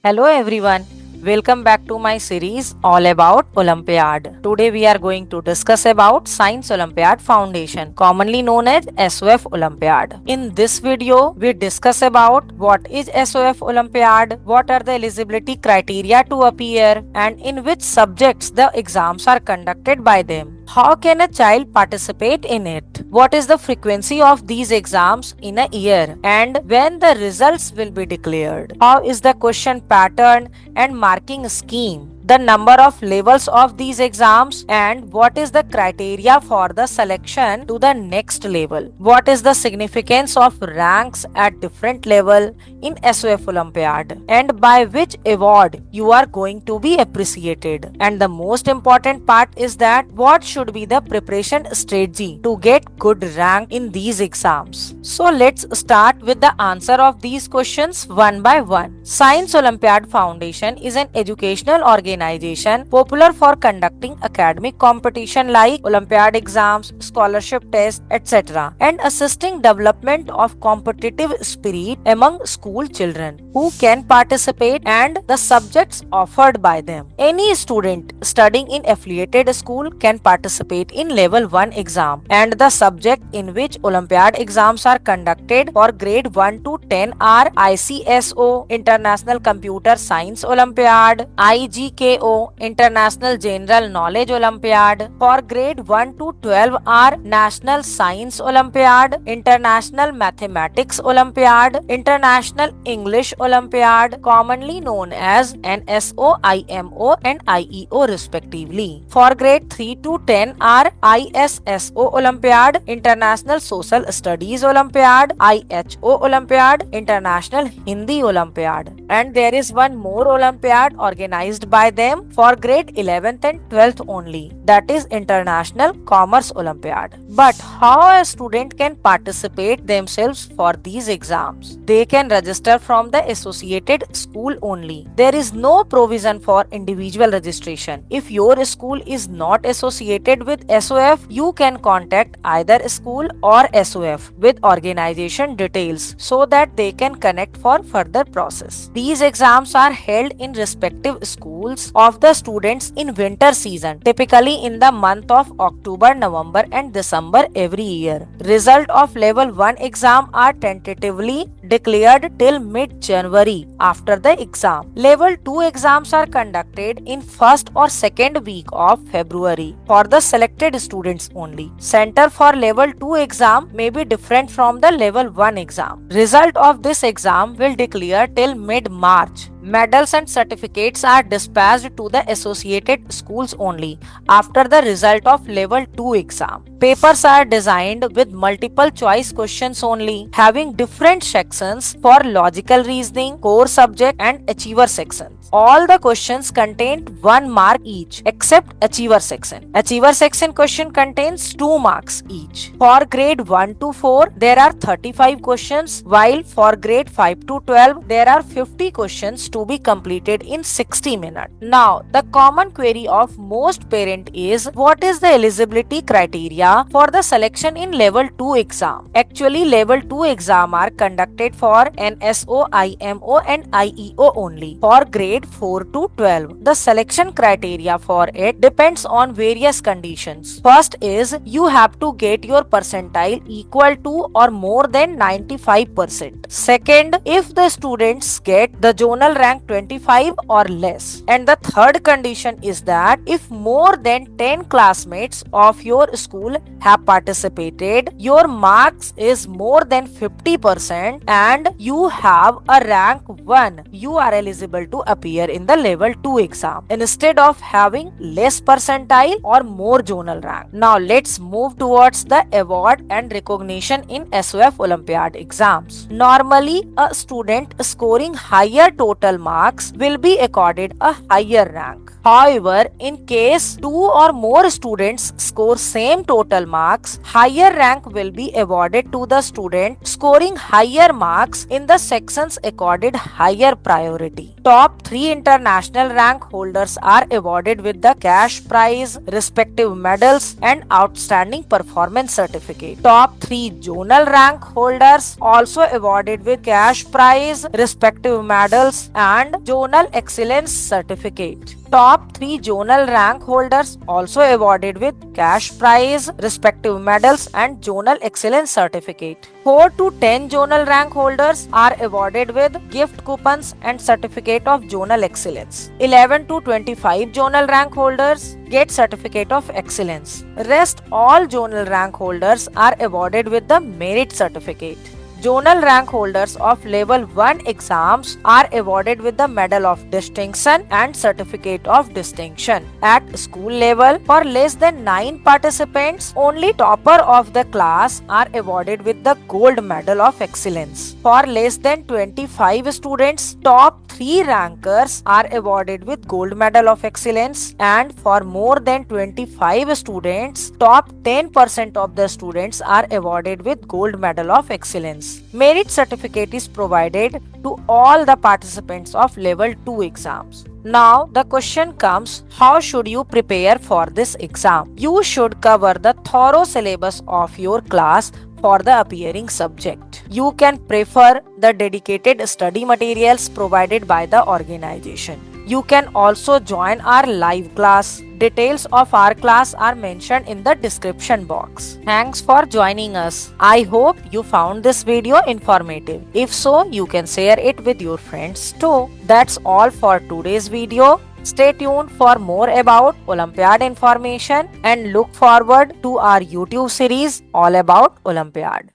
Hello everyone. Welcome back to my series all about Olympiad. Today we are going to discuss about Science Olympiad Foundation, commonly known as SOF Olympiad. In this video, we discuss about what is SOF Olympiad, what are the eligibility criteria to appear, and in which subjects the exams are conducted by them. How can a child participate in it? What is the frequency of these exams in a year? And when the results will be declared? How is the question pattern and marking scheme? The number of levels of these exams and what is the criteria for the selection to the next level? What is the significance of ranks at different level in SOF Olympiad and by which award you are going to be appreciated? And the most important part is that what should be the preparation strategy to get good rank in these exams? So let's start with the answer of these questions one by one. Science Olympiad Foundation is an educational organization popular for conducting academic competition like Olympiad exams, scholarship tests, etc. and assisting development of competitive spirit among school children who can participate and the subjects offered by them. Any student studying in affiliated school can participate in level 1 exam and the subject in which Olympiad exams are conducted for grade 1 to 10 are ICSO International Computer Science Olympiad, IGKO International General Knowledge Olympiad. For grade 1 to 12 are National Science Olympiad, International Mathematics Olympiad, International English Olympiad, commonly known as NSO, IMO and IEO respectively. For grade 3 to 10 are ISSO Olympiad, International Social Studies Olympiad, IHO Olympiad, International Hindi Olympiad. And there is one more Olympiad organized by them for grade 11th and 12th only, that is International Commerce Olympiad. But how a student can participate themselves for these exams? They can register from the associated school only. There is no provision for individual registration. If your school is not associated with SOF, you can contact either school or SOF with organization details so that they can connect for further process. These exams are held in respective schools of the students in winter season, typically in the month of October, November and December every year. Result of level 1 exam are tentatively declared till mid-January after the exam. Level 2 exams are conducted in first or second week of February for the selected students only. Center for level 2 exam may be different from the level 1 exam. Result of this exam will declare till mid-March. Medals and certificates are dispatched to the associated schools only after the result of level 2 exam. Papers are designed with multiple choice questions only, having different sections for logical reasoning, core subject and achiever sections. All the questions contain 1 mark each except achiever section. Achiever section question contains 2 marks each. For grade 1 to 4 there are 35 questions while for grade 5 to 12 there are 50 questions to be completed in 60 minutes. Now, the common query of most parent is what is the eligibility criteria for the selection in level 2 exam? Actually, level 2 exam are conducted for NSO, IMO and IEO only for grade 4 to 12. The selection criteria for it depends on various conditions. First is you have to get your percentile equal to or more than 95%. Second, if the students get the zonal rank 25 or less. And the third condition is that if more than 10 classmates of your school have participated, your marks is more than 50% and you have a rank 1, you are eligible to appear in the level 2 exam instead of having less percentile or more zonal rank. Now let's move towards the award and recognition in SOF Olympiad exams. Normally, a student scoring higher total marks will be accorded a higher rank. However, in case 2 or more students score same total marks, higher rank will be awarded to the student scoring higher marks in the sections accorded higher priority. Top 3 international rank holders are awarded with the cash prize, respective medals and outstanding performance certificate. Top 3 zonal rank holders also awarded with cash prize, respective medals and Zonal Excellence Certificate. Top 3 zonal rank holders also awarded with cash prize, respective medals and zonal excellence certificate. 4 to 10 zonal rank holders are awarded with gift coupons and certificate of zonal excellence. 11 to 25 zonal rank holders get certificate of excellence. Rest all zonal rank holders are awarded with the merit certificate. Zonal rank holders of level 1 exams are awarded with the Medal of Distinction and Certificate of Distinction. At school level, for less than 9 participants, only topper of the class are awarded with the Gold Medal of Excellence. For less than 25 students, top 3 rankers are awarded with Gold Medal of Excellence, and for more than 25 students, top 10% of the students are awarded with Gold Medal of Excellence. Merit certificate is provided to all the participants of level 2 exams. Now the question comes, how should you prepare for this exam? You should cover the thorough syllabus of your class for the appearing subject. You can prefer the dedicated study materials provided by the organization. You can also join our live class. Details of our class are mentioned in the description box. Thanks for joining us. I hope you found this video informative. If so, you can share it with your friends too. That's all for today's video. Stay tuned for more about Olympiad information and look forward to our YouTube series all about Olympiad.